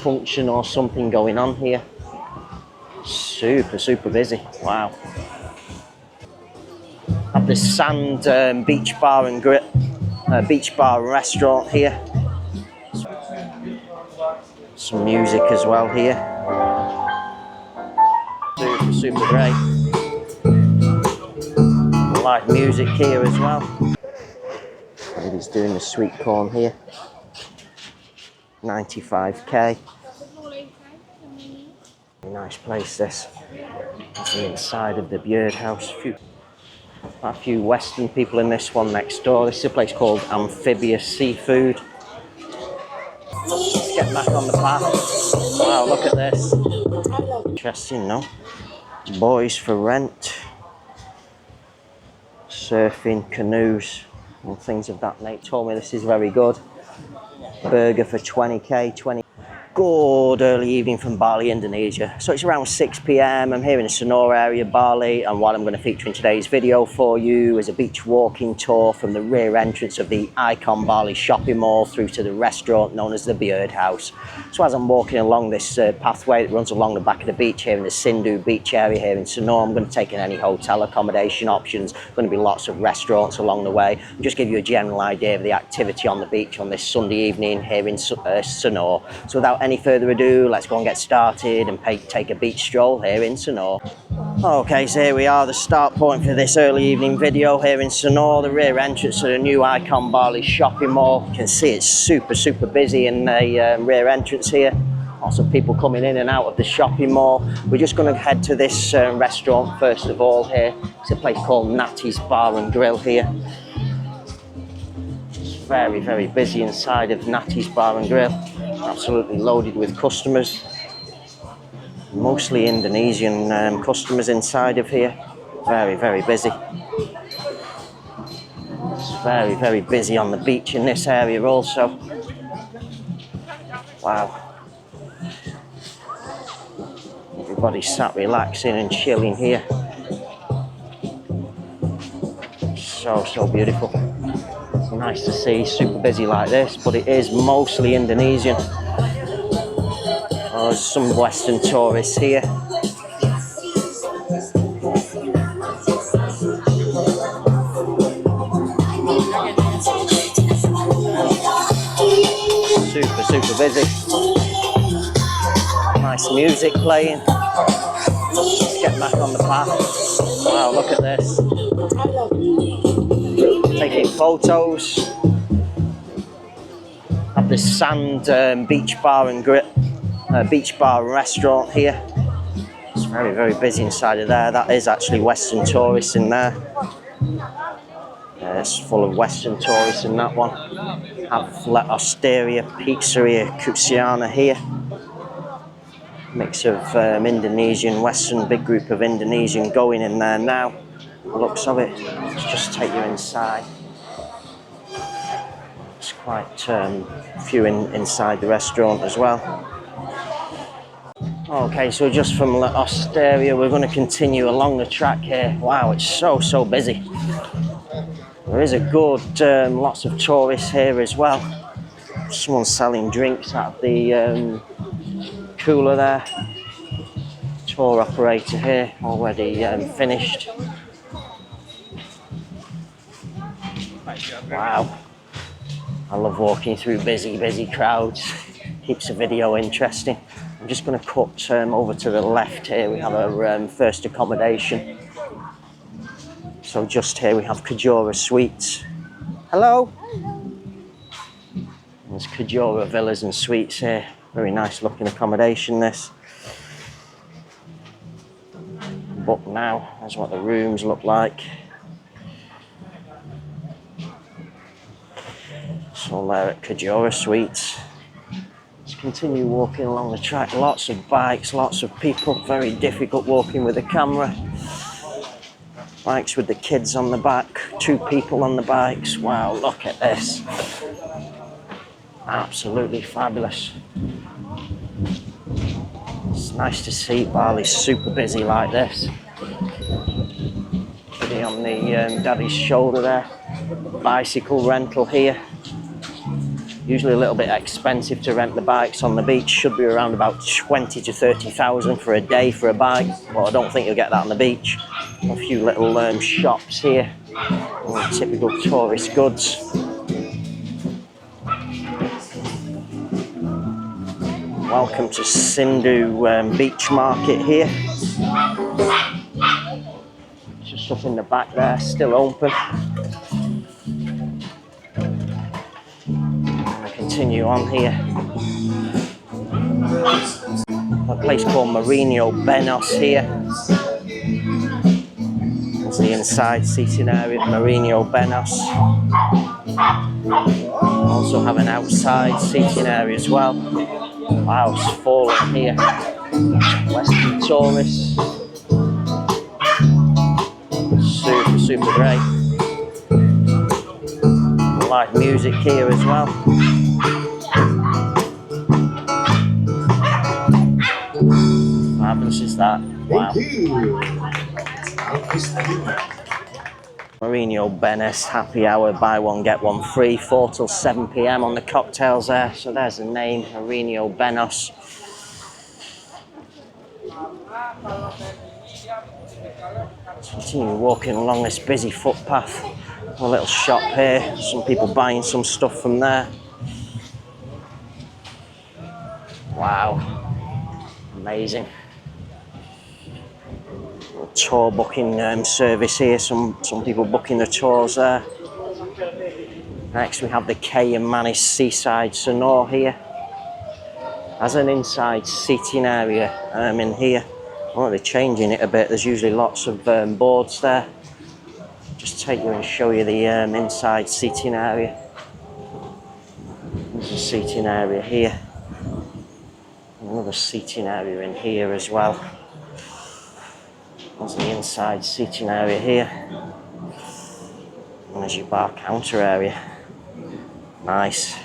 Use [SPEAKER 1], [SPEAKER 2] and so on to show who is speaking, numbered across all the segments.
[SPEAKER 1] function or something going on here. Super busy. Wow. Have the Sand Beach Bar and Beach Bar and Restaurant here. Some music as well here. Super great. Live music here as well. He's doing the sweet corn here. 95k. Nice place this. It's the inside of the Byrd house. A few Western people in this one next door. This is a place called Amphibious Seafood. Let's get back on the path. Wow, look at this. Interesting, no? Boys for rent. Surfing, canoes, and things of that nature. Told me this is very good. Burger for 20k, 20. Good early evening from Bali, Indonesia. So it's around 6 p.m. I'm here in the Sonor area, Bali, and what I'm going to feature in today's video for you is a beach walking tour from the rear entrance of the Icon Bali shopping mall through to the restaurant known as the Byrd house. So as I'm walking along this pathway that runs along the back of the beach here in the Sanur beach area here in Sonor, I'm going to take in any hotel accommodation options. There's going to be lots of restaurants along the way. I'll just give you a general idea of the activity on the beach on this Sunday evening here in Sonor. So without any further ado, let's go and get started and take a beach stroll here in Sonor. Okay, so here we are, the start point for this early evening video here in Sonor, the rear entrance to the new Icon Bali shopping mall. You can see it's super busy in the rear entrance here. Lots of people coming in and out of the shopping mall. We're just going to head to this restaurant first of all here. It's a place called Natty's Bar and Grill here. It's very busy inside of Natty's Bar and Grill. Absolutely loaded with customers. Mostly Indonesian customers inside of here. Very busy. It's very busy on the beach in this area also. Wow. Everybody's sat relaxing and chilling here. So beautiful. Nice to see, super busy like this, but it is mostly Indonesian. Oh, there's some Western tourists here. Super busy. Nice music playing. Let's get back on the path. Wow, look at this. Taking photos. Have the Sand Beach Bar and Beach Bar and Restaurant here. It's very busy inside of there. That is actually Western tourists in there. It's full of Western tourists in that one. Have La Osteria Pizzeria Cusiana here. Mix of Indonesian, Western, big group of Indonesian going in there now. The looks of it. Let's just take you inside. It's quite a few inside the restaurant as well. Okay, so just from La Osteria, we're going to continue along the track here. Wow, it's so busy. There is a good, lots of tourists here as well. Someone's selling drinks out of the cooler there. Tour operator here, already finished. Wow. I love walking through busy crowds. Keeps the video interesting. I'm just going to cut over to the left here. We have our first accommodation. So just here we have Kajora Suites. Hello. There's Kajora Villas and Suites here. Very nice looking accommodation this. Book now. That's what the rooms look like. So there at Kajora Suites. Let's continue walking along the track. Lots of bikes, lots of people. Very difficult walking with the camera. Bikes with the kids on the back. 2 people on the bikes. Wow, look at this. Absolutely fabulous. It's nice to see Bali super busy like this. Pretty on the daddy's shoulder there. Bicycle rental here. Usually a little bit expensive to rent the bikes on the beach. Should be around about 20 to 30,000 for a day for a bike, but I don't think you'll get that on the beach. A few little shops here, typical tourist goods. Welcome to Sanur Beach Market here. Just up in the back there, still open. Continue on here. A place called Marino Benos here. That's the inside seating area, Marino Benos. Also have an outside seating area as well. Wow, it's falling here. Western tourists. Super great. Live music here as well. What happens is that? Wow. Marino Benos happy hour, buy one get one free, 4 till 7 p.m. on the cocktails there. So there's the name, Marino Benos. Continue walking along this busy footpath. A little shop here, some people buying some stuff from there. Wow, amazing. Tour booking service here, some people booking the tours there. Next we have the Cayman Seaside Sonor here. Has an inside seating area in here. Oh, they're changing it a bit, there's usually lots of boards there. Just take you and show you the inside seating area. There's a seating area here. Another seating area in here as well. There's the inside seating area here. And there's your bar counter area. Nice.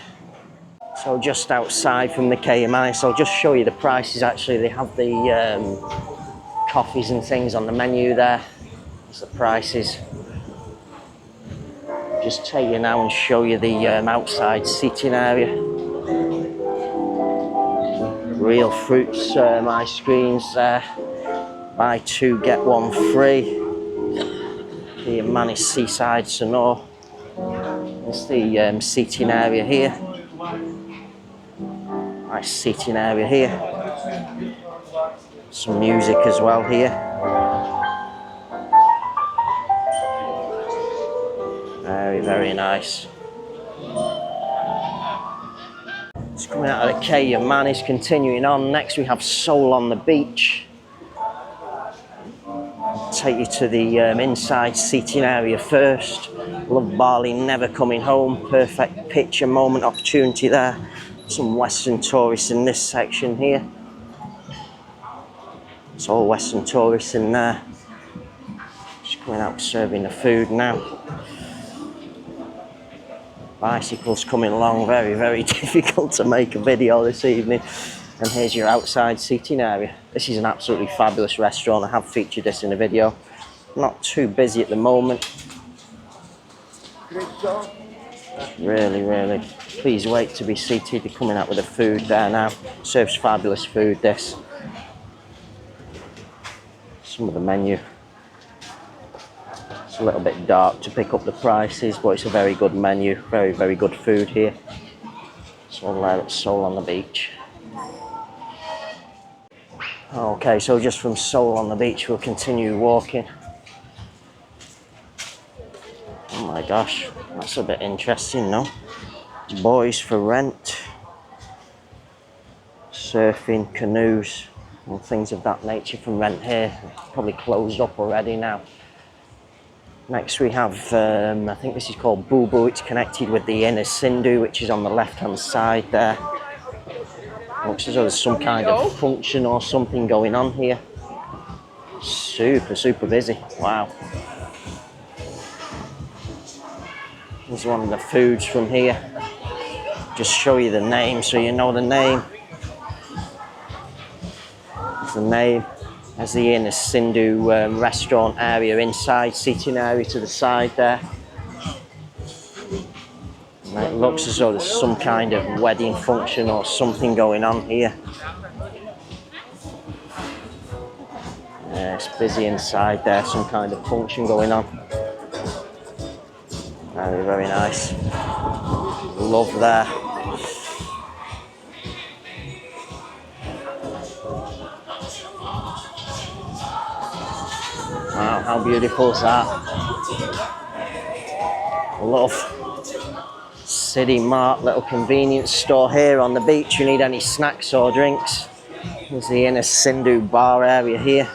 [SPEAKER 1] So just outside from the Cayman, so I'll just show you the prices actually. They have the coffees and things on the menu there. That's the prices. Just take you now and show you the outside seating area. Real fruits, ice creams there. Buy 2 get 1 free. The Cayman Seaside Sonor. It's the seating area here. Nice seating area here. Some music as well here. Very nice. It's coming out of the Cayman, is continuing on. Next we have Soul on the Beach. Take you to the inside seating area first. Love Bali, never coming home. Perfect picture moment opportunity there. Some Western tourists in this section here. It's all Western tourists in there. Just coming out serving the food now. Bicycles coming along, very difficult to make a video this evening. And here's your outside seating area. This is an absolutely fabulous restaurant. I have featured this in a video. Not too busy at the moment. Really, please wait to be seated. They're coming out with the food there now. Serves fabulous food, this. Some of the menu. It's a little bit dark to pick up the prices, but it's a very good menu. Very good food here. It's all there at Soul on the Beach. Okay, so just from Soul on the Beach, we'll continue walking. Oh my gosh, that's a bit interesting, no? Boys for rent. Surfing, canoes, and things of that nature from rent here. Probably closed up already now. Next we have, I think this is called Boo Boo. It's connected with the inner Sindhu, which is on the left-hand side there. Looks as though there's some kind of function or something going on here. Super busy. Wow. Here's one of the foods from here. Just show you the name so you know the name. There's the name. There's the inner Sindhu restaurant area inside, seating area to the side there. And it looks as though there's some kind of wedding function or something going on here. Yeah, it's busy inside there, some kind of function going on. Very, very nice. Love there. Wow, how beautiful is that? Love. City Mart, little convenience store here on the beach. You need any snacks or drinks. There's the inner Sindhu bar area here.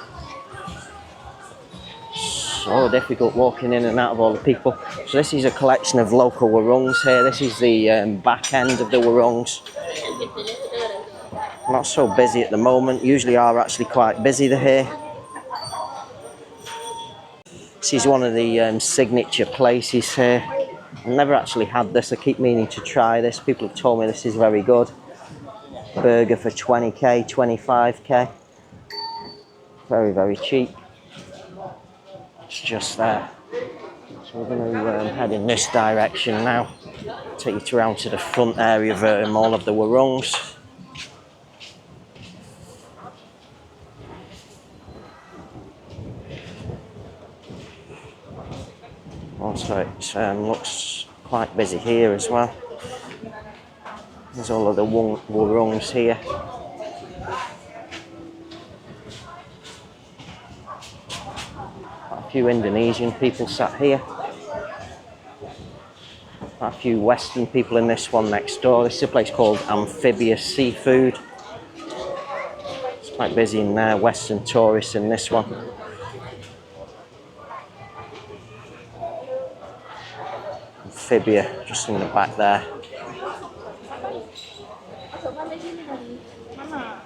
[SPEAKER 1] So difficult walking in and out of all the people. So this is a collection of local warungs here. This is the back end of the warungs. Not so busy at the moment. Usually are actually quite busy here. This is one of the signature places here. I've never actually had this. I keep meaning to try this. People have told me this is very good. Burger for 20k, 25k. Very, very cheap. It's just there. So we're going to head in this direction now. Take you around to the front area of all of the warungs. Also, it looks quite busy here as well. There's all of the warungs here. A few Indonesian people sat here. A few Western people in this one next door. This is a place called Amphibious Seafood. It's quite busy in there. Western tourists in this one. Amphibia just in the back there.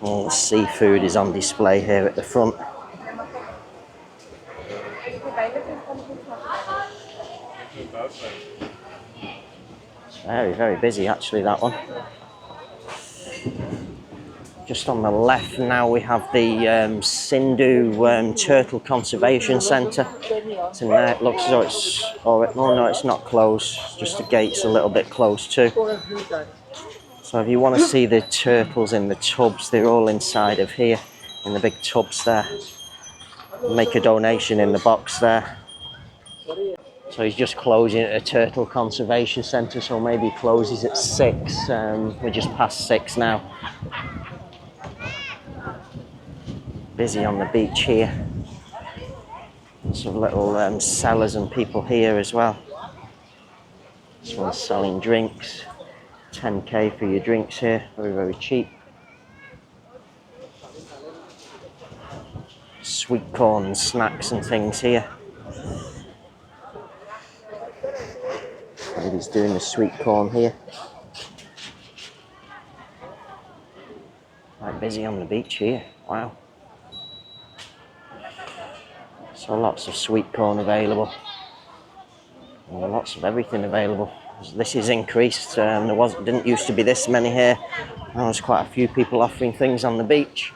[SPEAKER 1] All the seafood is on display here at the front. It's very, very busy actually, that one. Just on the left now we have the Sindhu Turtle Conservation Centre. It's in there. It looks as though it's... oh no, it's not closed. Just the gate's a little bit closed too. So if you want to see the turtles in the tubs, they're all inside of here, in the big tubs there. Make a donation in the box there. So he's just closing at a Turtle Conservation Centre, so maybe he closes at 6. We're just past 6 now. Busy on the beach here. Some little sellers and people here as well. This one's selling drinks. 10k for your drinks here, very, very cheap. Sweet corn and snacks and things here. He's doing the sweet corn here. Quite busy on the beach here, wow. So lots of sweet corn available. And lots of everything available. This is increased, didn't used to be this many here. Now there's quite a few people offering things on the beach.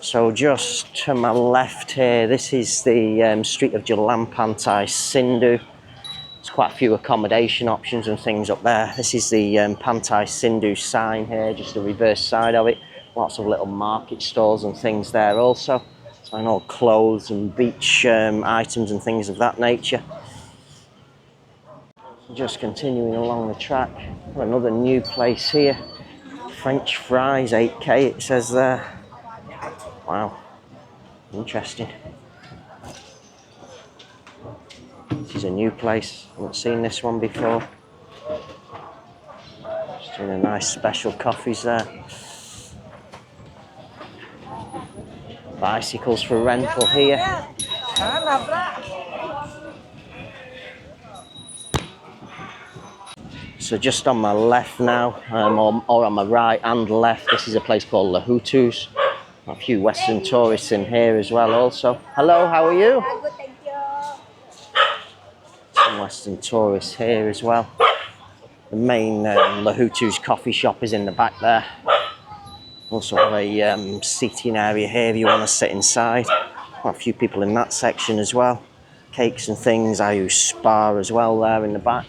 [SPEAKER 1] So just to my left here, this is the street of Jalan Pantai Sindhu. There's quite a few accommodation options and things up there. This is the Pantai Sindhu sign here, just the reverse side of it. Lots of little market stalls and things there also. So I know clothes and beach items and things of that nature. Just continuing along the track, another new place here. French fries, 8k it says there. Wow, interesting. This is a new place, I haven't seen this one before. Just doing a nice special coffees there. Bicycles for rental here. So just on my left now, or on my right and left, this is a place called Lahutus. A few Western tourists in here as well also. Hello, how are you?
[SPEAKER 2] Good, thank you.
[SPEAKER 1] Some Western tourists here as well. The main Lahutus coffee shop is in the back there. Also have a seating area here if you want to sit inside. Quite a few people in that section as well. cakes and things. I use Spa as well there in the back.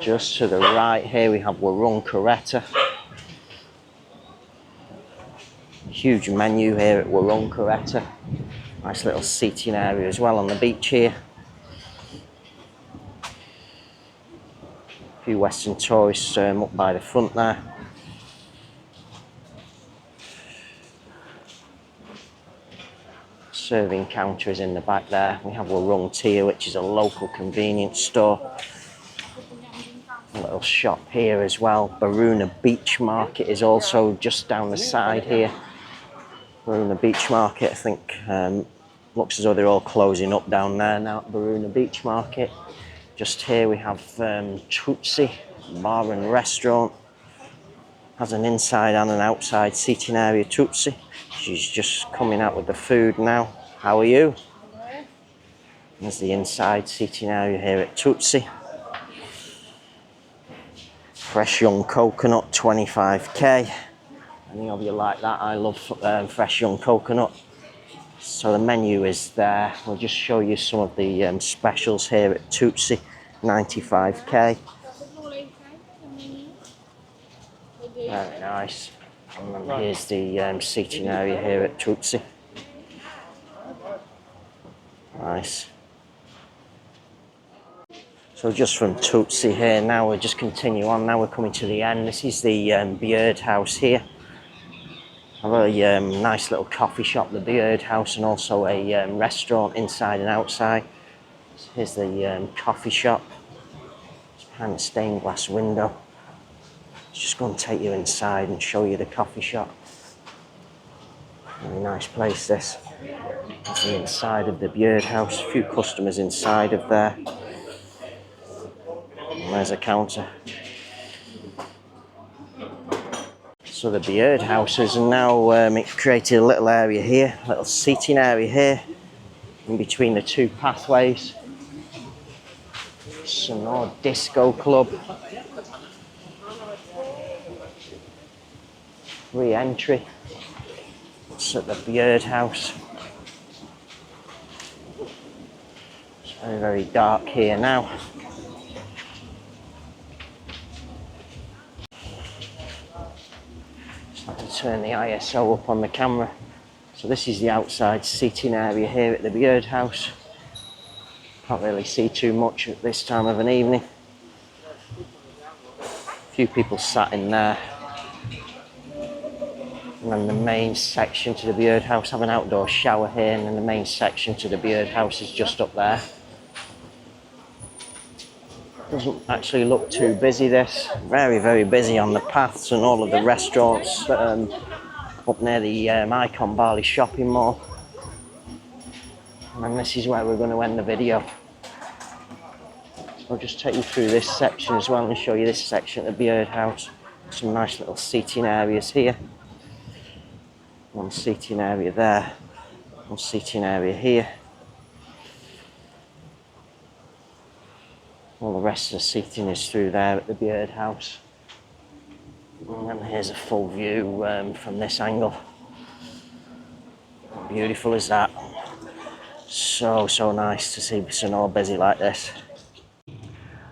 [SPEAKER 1] Just to the right here we have Warung Caretta. Huge menu here at Warung Caretta. Nice little seating area as well on the beach here. A few Western tourists up by the front there. Serving counter is in the back there. We have Warung Tea, which is a local convenience store. A little shop here as well. Baruna Beach Market is also just down the side here. Baruna Beach Market, I think, looks as though they're all closing up down there now at Baruna Beach Market. Just here we have Tutsi Bar and Restaurant. Has an inside and an outside seating area, Tutsi. She's just coming out with the food now. How are you? There's the inside seating area here at Tutsi. Fresh young coconut, 25k. Any of you like that? I love fresh young coconut. So the menu is there. We'll just show you some of the specials here at Tutsi, 95k. Very nice. And then here's the seating area here at Tutsi. Nice. So just from Tutsi here, now we'll just continue on. Now we're coming to the end. This is the Byrd house here. A very nice little coffee shop, the Byrd house, and also a restaurant inside and outside. So here's the coffee shop. It's behind a stained glass window. Just going to take you inside and show you the coffee shop. Very nice place this. That's the inside of the Byrd house. A few customers inside of there. And there's a counter. So the Byrd house has now created a little area here, a little seating area here, in between the two pathways. Sonor Disco Club. Free entry. It's at the Byrd house. It's very, very dark here now. Just have to turn the ISO up on the camera. So this is the outside seating area here at the Byrd house. Can't really see too much at this time of an evening. A few people sat in there. And then the main section to the Byrd house, have an outdoor shower here, and then the main section to the Byrd house is just up there. Doesn't actually look too busy this. Very, very busy on the paths and all of the restaurants up near the Icon Bali shopping mall. And then this is where we're going to end the video. I'll just take you through this section as well and show you this section at the Byrd house. Some nice little seating areas here. One seating area there, one seating area here. All the rest of the seating is through there at the Byrd house. And then here's a full view from this angle. How beautiful is that? So, so nice to see Sonor busy like this.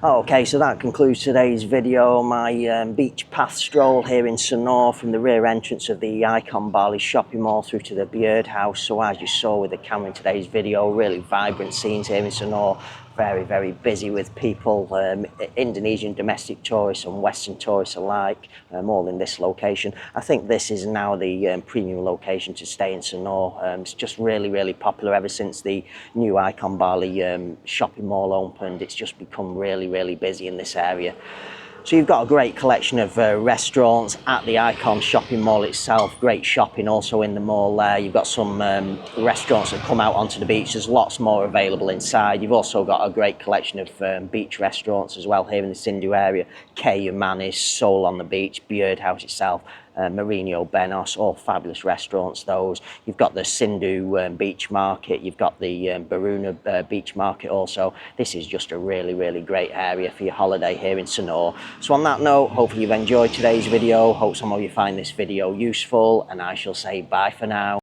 [SPEAKER 1] Okay, so that concludes today's video. My beach path stroll here in Sonor from the rear entrance of the Icon Bali shopping mall through to the Byrd house. So as you saw with the camera in today's video, really vibrant scenes here in Sonor. Very, very busy with people, Indonesian domestic tourists and Western tourists alike, all in this location. I think this is now the premium location to stay in Sonor. It's just really, really popular ever since the new Icon Bali shopping mall opened. It's just become really, really busy in this area. So you've got a great collection of restaurants at the Icon shopping mall itself. Great shopping also in the mall there. You've got some restaurants that come out onto the beach. There's lots more available inside. You've also got a great collection of beach restaurants as well here in the Sindu area. K Manis, Soul on the Beach, Byrd House itself, Marino Benos, all fabulous restaurants those. You've got the Sindu Beach Market, you've got the Baruna Beach Market also. This is just a really, really great area for your holiday here in Sonor. So on that note, hopefully you've enjoyed today's video. Hope some of you find this video useful, and I shall say bye for now.